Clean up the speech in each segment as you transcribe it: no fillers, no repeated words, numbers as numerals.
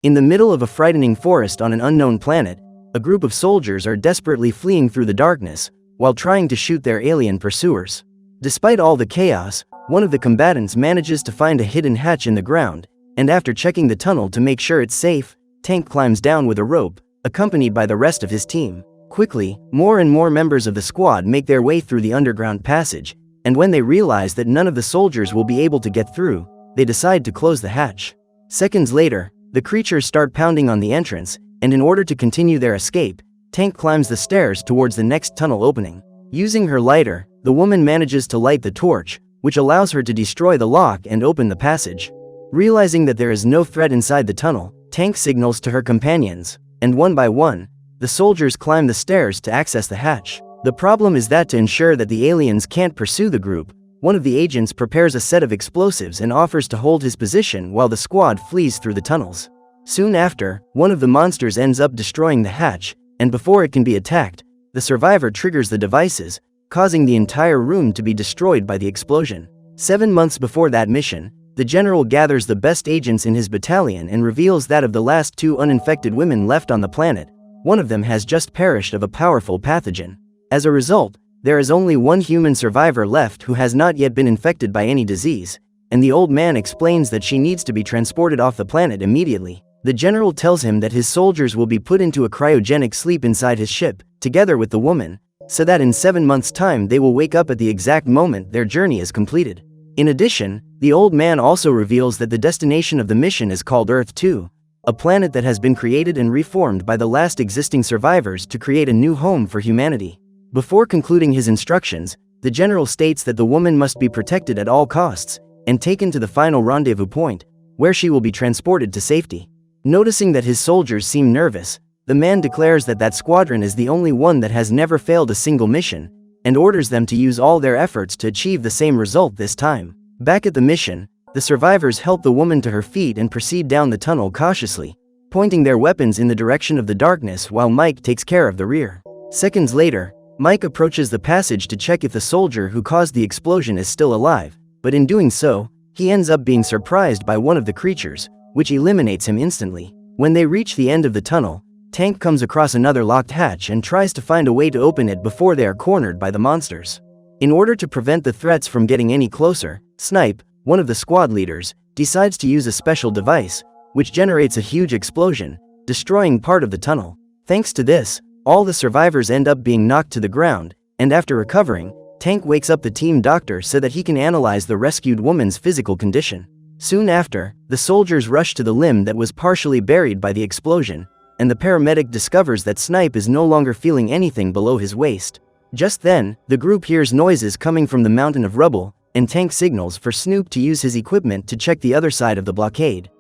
In the middle of a frightening forest on an unknown planet, a group of soldiers are desperately fleeing through the darkness while trying to shoot their alien pursuers. Despite all the chaos, one of the combatants manages to find a hidden hatch in the ground, and after checking the tunnel to make sure it's safe, Tank climbs down with a rope, accompanied by the rest of his team. Quickly, more and more members of the squad make their way through the underground passage, and when they realize that none of the soldiers will be able to get through, they decide to close the hatch. Seconds later, the creatures start pounding on the entrance, and in order to continue their escape, Tank climbs the stairs towards the next tunnel opening. Using her lighter, the woman manages to light the torch, which allows her to destroy the lock and open the passage. Realizing that there is no threat inside the tunnel, Tank signals to her companions, and one by one, the soldiers climb the stairs to access the hatch. The problem is that to ensure that the aliens can't pursue the group, one of the agents prepares a set of explosives and offers to hold his position while the squad flees through the tunnels. Soon after, one of the monsters ends up destroying the hatch, and before it can be attacked, the survivor triggers the devices, causing the entire room to be destroyed by the explosion. 7 months before that mission, the general gathers the best agents in his battalion and reveals that of the last 2 uninfected women left on the planet, one of them has just perished of a powerful pathogen. As a result, there is only one human survivor left who has not yet been infected by any disease, and the old man explains that she needs to be transported off the planet immediately. The general tells him that his soldiers will be put into a cryogenic sleep inside his ship, together with the woman, so that in 7 months' time they will wake up at the exact moment their journey is completed. In addition, the old man also reveals that the destination of the mission is called Earth 2, a planet that has been created and reformed by the last existing survivors to create a new home for humanity. Before concluding his instructions, the general states that the woman must be protected at all costs and taken to the final rendezvous point, where she will be transported to safety. Noticing that his soldiers seem nervous, the man declares that that squadron is the only one that has never failed a single mission, and orders them to use all their efforts to achieve the same result this time. Back at the mission, the survivors help the woman to her feet and proceed down the tunnel cautiously, pointing their weapons in the direction of the darkness while Mike takes care of the rear. Seconds later, Mike approaches the passage to check if the soldier who caused the explosion is still alive, but in doing so, he ends up being surprised by one of the creatures, which eliminates him instantly. When they reach the end of the tunnel, Tank comes across another locked hatch and tries to find a way to open it before they are cornered by the monsters. In order to prevent the threats from getting any closer, Snipe, one of the squad leaders, decides to use a special device, which generates a huge explosion, destroying part of the tunnel. Thanks to this, all the survivors end up being knocked to the ground, and after recovering, Tank wakes up the team doctor so that he can analyze the rescued woman's physical condition. Soon after, the soldiers rush to the limb that was partially buried by the explosion, and the paramedic discovers that Snipe is no longer feeling anything below his waist. Just then, the group hears noises coming from the mountain of rubble, and Tank signals for Snoop to use his equipment to check the other side of the blockade.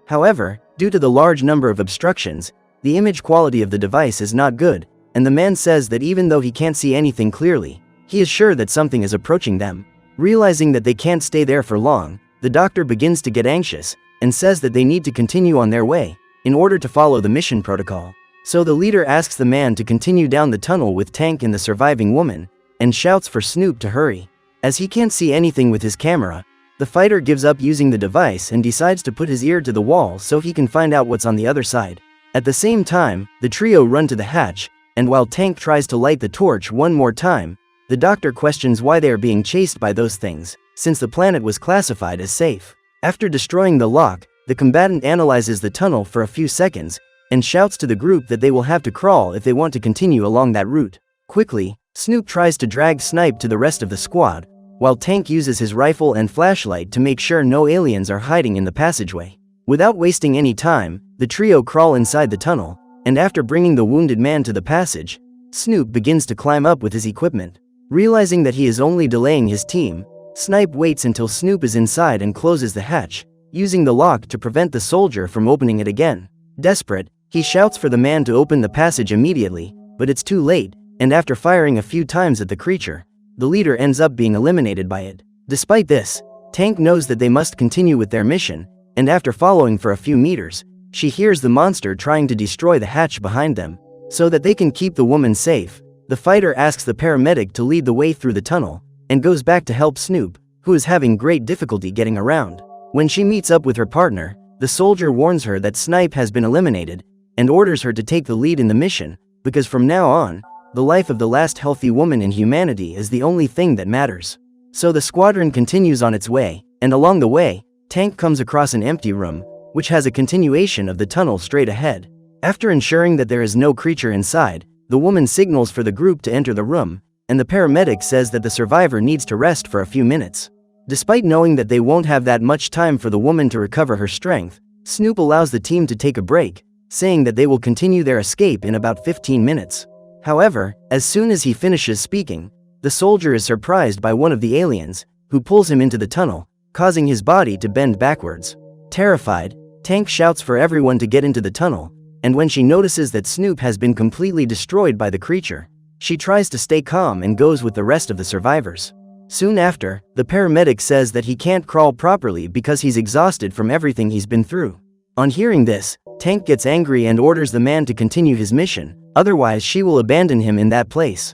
However, due to the large number of obstructions, the image quality of the device is not good, and the man says that even though he can't see anything clearly, he is sure that something is approaching them. Realizing that they can't stay there for long, the doctor begins to get anxious, and says that they need to continue on their way, in order to follow the mission protocol. So the leader asks the man to continue down the tunnel with Tank and the surviving woman, and shouts for Snoop to hurry. As he can't see anything with his camera, the fighter gives up using the device and decides to put his ear to the wall so he can find out what's on the other side. At the same time, the trio run to the hatch, and while Tank tries to light the torch one more time, the doctor questions why they are being chased by those things, since the planet was classified as safe. After destroying the lock, the combatant analyzes the tunnel for a few seconds, and shouts to the group that they will have to crawl if they want to continue along that route. Quickly, Snoop tries to drag Snipe to the rest of the squad, while Tank uses his rifle and flashlight to make sure no aliens are hiding in the passageway. Without wasting any time, the trio crawl inside the tunnel, and after bringing the wounded man to the passage, Snoop begins to climb up with his equipment. Realizing that he is only delaying his team, Snipe waits until Snoop is inside and closes the hatch, using the lock to prevent the soldier from opening it again. Desperate, he shouts for the man to open the passage immediately, but it's too late, and after firing a few times at the creature, the leader ends up being eliminated by it. Despite this, Tank knows that they must continue with their mission, and after following for a few meters, she hears the monster trying to destroy the hatch behind them. So that they can keep the woman safe, the fighter asks the paramedic to lead the way through the tunnel, and goes back to help Snoop, who is having great difficulty getting around. When she meets up with her partner, the soldier warns her that Snipe has been eliminated and orders her to take the lead in the mission, because from now on, the life of the last healthy woman in humanity is the only thing that matters. So the squadron continues on its way, and along the way, Tank comes across an empty room, which has a continuation of the tunnel straight ahead. After ensuring that there is no creature inside, the woman signals for the group to enter the room, and the paramedic says that the survivor needs to rest for a few minutes. Despite knowing that they won't have that much time for the woman to recover her strength, Snoop allows the team to take a break, saying that they will continue their escape in about 15 minutes. However, as soon as he finishes speaking, the soldier is surprised by one of the aliens, who pulls him into the tunnel, causing his body to bend backwards. Terrified, Tank shouts for everyone to get into the tunnel, and when she notices that Snoop has been completely destroyed by the creature, she tries to stay calm and goes with the rest of the survivors. Soon after, the paramedic says that he can't crawl properly because he's exhausted from everything he's been through. On hearing this, Tank gets angry and orders the man to continue his mission, otherwise she will abandon him in that place.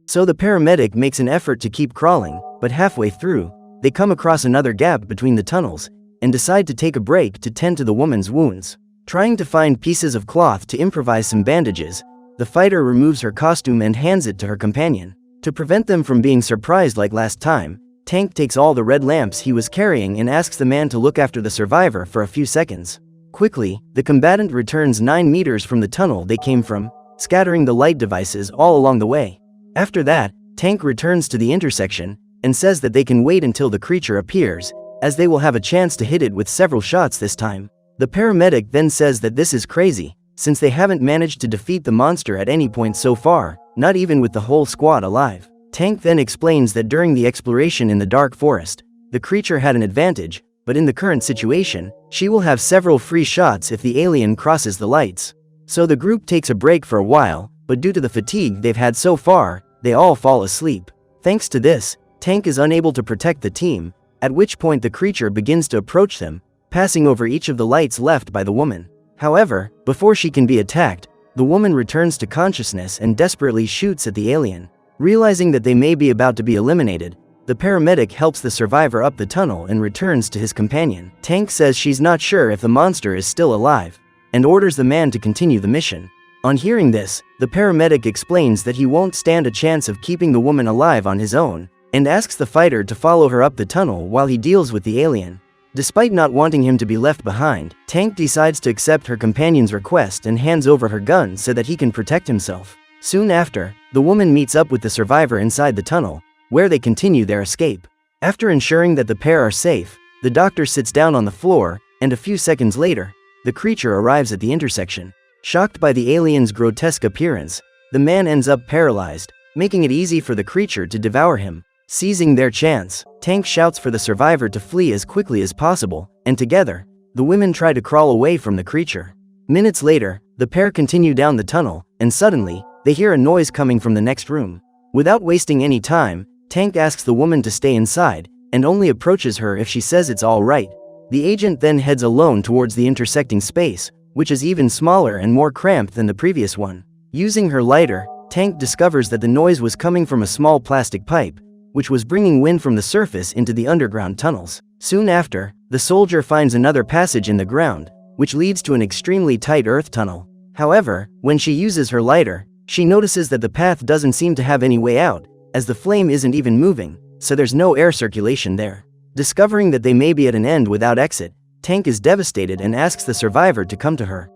So the paramedic makes an effort to keep crawling, but halfway through, they come across another gap between the tunnels, and decide to take a break to tend to the woman's wounds. Trying to find pieces of cloth to improvise some bandages, the fighter removes her costume and hands it to her companion. To prevent them from being surprised like last time, Tank takes all the red lamps he was carrying and asks the man to look after the survivor for a few seconds. Quickly, the combatant returns 9 meters from the tunnel they came from, scattering the light devices all along the way. After that, Tank returns to the intersection and says that they can wait until the creature appears, as they will have a chance to hit it with several shots this time. The paramedic then says that this is crazy, since they haven't managed to defeat the monster at any point so far, not even with the whole squad alive. Tank then explains that during the exploration in the dark forest, the creature had an advantage, but in the current situation, she will have several free shots if the alien crosses the lights. So the group takes a break for a while, but due to the fatigue they've had so far, they all fall asleep. Thanks to this, Tank is unable to protect the team, at which point the creature begins to approach them, passing over each of the lights left by the woman. However, before she can be attacked, the woman returns to consciousness and desperately shoots at the alien. Realizing that they may be about to be eliminated, the paramedic helps the survivor up the tunnel and returns to his companion. Tank says she's not sure if the monster is still alive, and orders the man to continue the mission. On hearing this, the paramedic explains that he won't stand a chance of keeping the woman alive on his own, and asks the fighter to follow her up the tunnel while he deals with the alien. Despite not wanting him to be left behind, Tank decides to accept her companion's request and hands over her gun so that he can protect himself. Soon after, the woman meets up with the survivor inside the tunnel, where they continue their escape. After ensuring that the pair are safe, the doctor sits down on the floor, and a few seconds later, the creature arrives at the intersection. Shocked by the alien's grotesque appearance, the man ends up paralyzed, making it easy for the creature to devour him. Seizing their chance, Tank shouts for the survivor to flee as quickly as possible, and together, the women try to crawl away from the creature. Minutes later, the pair continue down the tunnel, and suddenly, they hear a noise coming from the next room. Without wasting any time, Tank asks the woman to stay inside, and only approaches her if she says it's all right. The agent then heads alone towards the intersecting space, which is even smaller and more cramped than the previous one. Using her lighter, Tank discovers that the noise was coming from a small plastic pipe, which was bringing wind from the surface into the underground tunnels. Soon after, the soldier finds another passage in the ground, which leads to an extremely tight earth tunnel. However, when she uses her lighter, she notices that the path doesn't seem to have any way out, as the flame isn't even moving, so there's no air circulation there. Discovering that they may be at an end without exit, Tank is devastated and asks the survivor to come to her.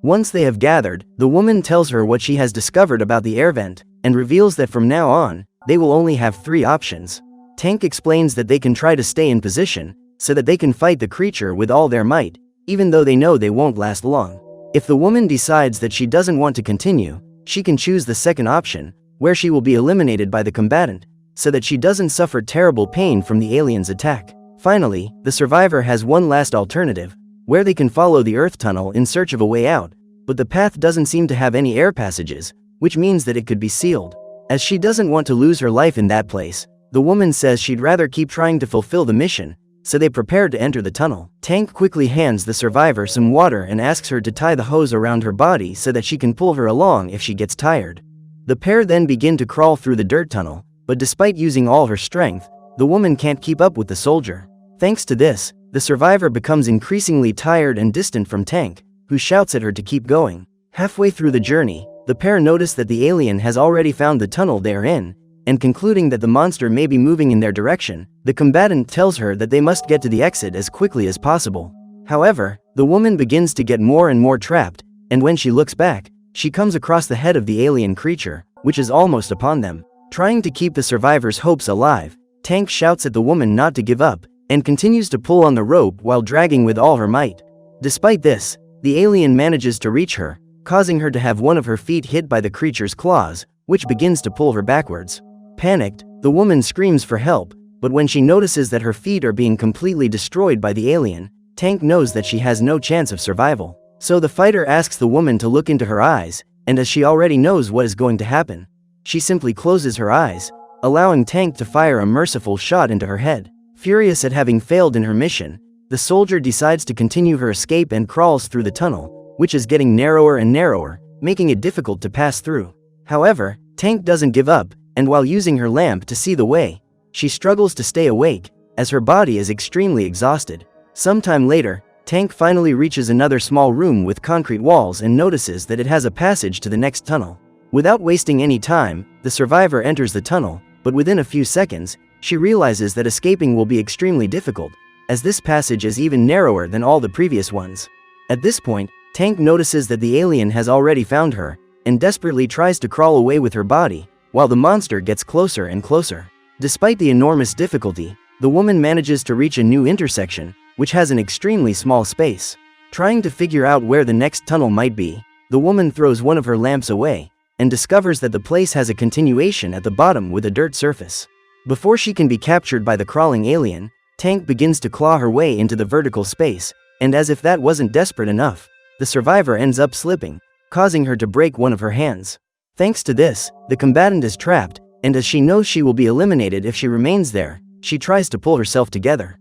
Once they have gathered, the woman tells her what she has discovered about the air vent, and reveals that from now on, they will only have 3 options. Tank explains that they can try to stay in position, so that they can fight the creature with all their might, even though they know they won't last long. If the woman decides that she doesn't want to continue, she can choose the second option, where she will be eliminated by the combatant, so that she doesn't suffer terrible pain from the alien's attack. Finally, the survivor has one last alternative, where they can follow the earth tunnel in search of a way out, but the path doesn't seem to have any air passages, which means that it could be sealed. As she doesn't want to lose her life in that place, the woman says she'd rather keep trying to fulfill the mission, so they prepare to enter the tunnel. Tank quickly hands the survivor some water and asks her to tie the hose around her body so that she can pull her along if she gets tired. The pair then begin to crawl through the dirt tunnel, but despite using all her strength, the woman can't keep up with the soldier. Thanks to this, the survivor becomes increasingly tired and distant from Tank, who shouts at her to keep going. Halfway through the journey, the pair notice that the alien has already found the tunnel they are in, and concluding that the monster may be moving in their direction, the combatant tells her that they must get to the exit as quickly as possible. However, the woman begins to get more and more trapped, and when she looks back, she comes across the head of the alien creature, which is almost upon them. Trying to keep the survivors' hopes alive, Tank shouts at the woman not to give up, and continues to pull on the rope while dragging with all her might. Despite this, the alien manages to reach her, causing her to have one of her feet hit by the creature's claws, which begins to pull her backwards. Panicked, the woman screams for help, but when she notices that her feet are being completely destroyed by the alien, Tank knows that she has no chance of survival. So the fighter asks the woman to look into her eyes, and as she already knows what is going to happen, she simply closes her eyes, allowing Tank to fire a merciful shot into her head. Furious at having failed in her mission, the soldier decides to continue her escape and crawls through the tunnel, which is getting narrower and narrower, making it difficult to pass through. However, Tank doesn't give up, and while using her lamp to see the way, she struggles to stay awake, as her body is extremely exhausted. Sometime later, Tank finally reaches another small room with concrete walls and notices that it has a passage to the next tunnel. Without wasting any time, the survivor enters the tunnel, but within a few seconds, she realizes that escaping will be extremely difficult, as this passage is even narrower than all the previous ones. At this point, Tank notices that the alien has already found her, and desperately tries to crawl away with her body, while the monster gets closer and closer. Despite the enormous difficulty, the woman manages to reach a new intersection, which has an extremely small space. Trying to figure out where the next tunnel might be, the woman throws one of her lamps away, and discovers that the place has a continuation at the bottom with a dirt surface. Before she can be captured by the crawling alien, Tank begins to claw her way into the vertical space, and as if that wasn't desperate enough, the survivor ends up slipping, causing her to break one of her hands. Thanks to this, the combatant is trapped, and as she knows she will be eliminated if she remains there, she tries to pull herself together.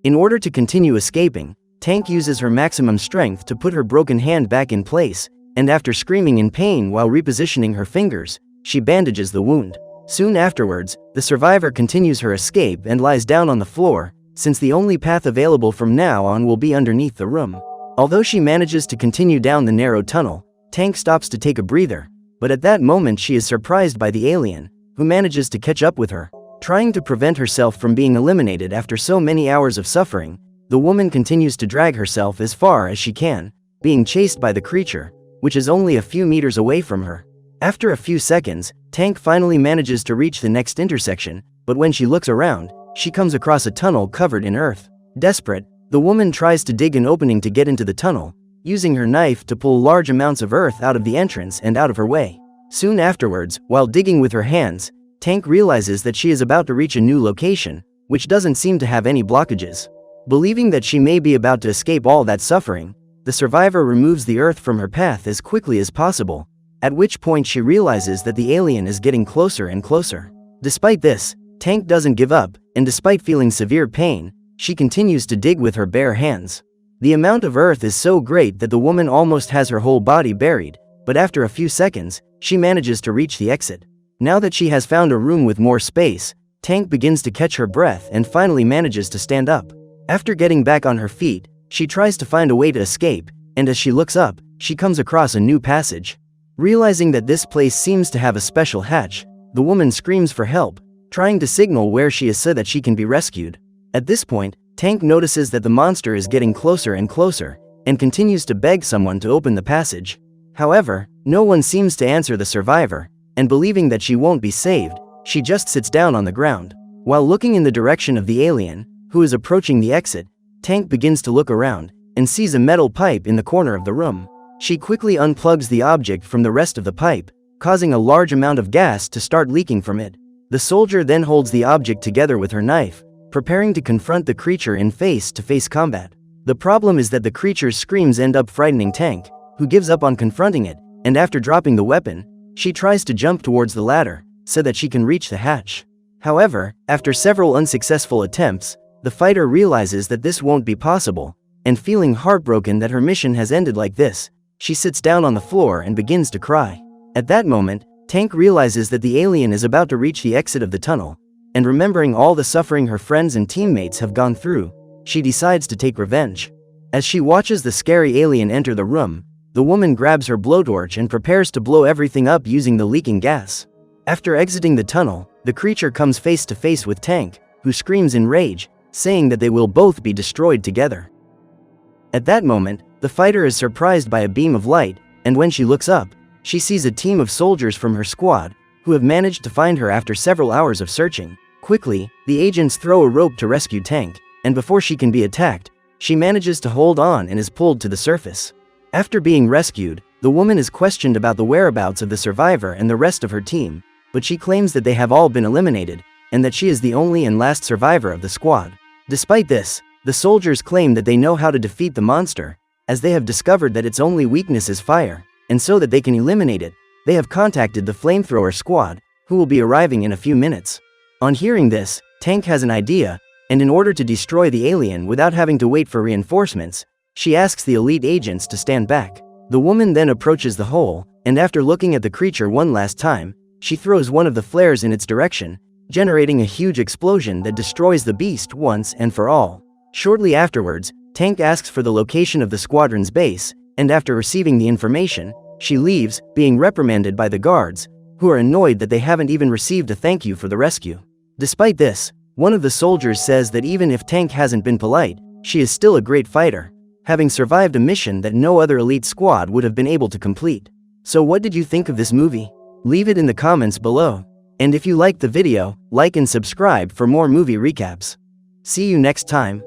In order to continue escaping, Tank uses her maximum strength to put her broken hand back in place, and after screaming in pain while repositioning her fingers, she bandages the wound. Soon afterwards, the survivor continues her escape and lies down on the floor, since the only path available from now on will be underneath the room. Although she manages to continue down the narrow tunnel, Tank stops to take a breather, but at that moment she is surprised by the alien, who manages to catch up with her. Trying to prevent herself from being eliminated after so many hours of suffering, the woman continues to drag herself as far as she can, being chased by the creature, which is only a few meters away from her. After a few seconds, Tank finally manages to reach the next intersection, but when she looks around, she comes across a tunnel covered in earth. Desperate, the woman tries to dig an opening to get into the tunnel, using her knife to pull large amounts of earth out of the entrance and out of her way. Soon afterwards, while digging with her hands, Tank realizes that she is about to reach a new location, which doesn't seem to have any blockages. Believing that she may be about to escape all that suffering, the survivor removes the earth from her path as quickly as possible, at which point she realizes that the alien is getting closer and closer. Despite this, Tank doesn't give up, and despite feeling severe pain, she continues to dig with her bare hands. The amount of earth is so great that the woman almost has her whole body buried, but after a few seconds, she manages to reach the exit. Now that she has found a room with more space, Tank begins to catch her breath and finally manages to stand up. After getting back on her feet, she tries to find a way to escape, and as she looks up, she comes across a new passage. Realizing that this place seems to have a special hatch, the woman screams for help, trying to signal where she is so that she can be rescued. At this point, Tank notices that the monster is getting closer and closer, and continues to beg someone to open the passage. However, no one seems to answer the survivor, and believing that she won't be saved, she just sits down on the ground. While looking in the direction of the alien, who is approaching the exit, Tank begins to look around, and sees a metal pipe in the corner of the room. She quickly unplugs the object from the rest of the pipe, causing a large amount of gas to start leaking from it. The soldier then holds the object together with her knife, preparing to confront the creature in face-to-face combat. The problem is that the creature's screams end up frightening Tank, who gives up on confronting it, and after dropping the weapon, she tries to jump towards the ladder, so that she can reach the hatch. However, after several unsuccessful attempts, the fighter realizes that this won't be possible, and feeling heartbroken that her mission has ended like this, she sits down on the floor and begins to cry. At that moment, Tank realizes that the alien is about to reach the exit of the tunnel, and remembering all the suffering her friends and teammates have gone through, she decides to take revenge. As she watches the scary alien enter the room, the woman grabs her blowtorch and prepares to blow everything up using the leaking gas. After exiting the tunnel, the creature comes face to face with Tank, who screams in rage, saying that they will both be destroyed together. At that moment, the fighter is surprised by a beam of light, and when she looks up, she sees a team of soldiers from her squad, who have managed to find her after several hours of searching. Quickly, the agents throw a rope to rescue Tank, and before she can be attacked, she manages to hold on and is pulled to the surface. After being rescued, the woman is questioned about the whereabouts of the survivor and the rest of her team, but she claims that they have all been eliminated, and that she is the only and last survivor of the squad. Despite this, the soldiers claim that they know how to defeat the monster, as they have discovered that its only weakness is fire, and so that they can eliminate it, they have contacted the flamethrower squad, who will be arriving in a few minutes. On hearing this, Tank has an idea, and in order to destroy the alien without having to wait for reinforcements, she asks the elite agents to stand back. The woman then approaches the hole, and after looking at the creature one last time, she throws one of the flares in its direction, generating a huge explosion that destroys the beast once and for all. Shortly afterwards, Tank asks for the location of the squadron's base, and after receiving the information, she leaves, being reprimanded by the guards, who are annoyed that they haven't even received a thank you for the rescue. Despite this, one of the soldiers says that even if Tank hasn't been polite, she is still a great fighter, having survived a mission that no other elite squad would have been able to complete. So what did you think of this movie? Leave it in the comments below. And if you liked the video, like and subscribe for more movie recaps. See you next time.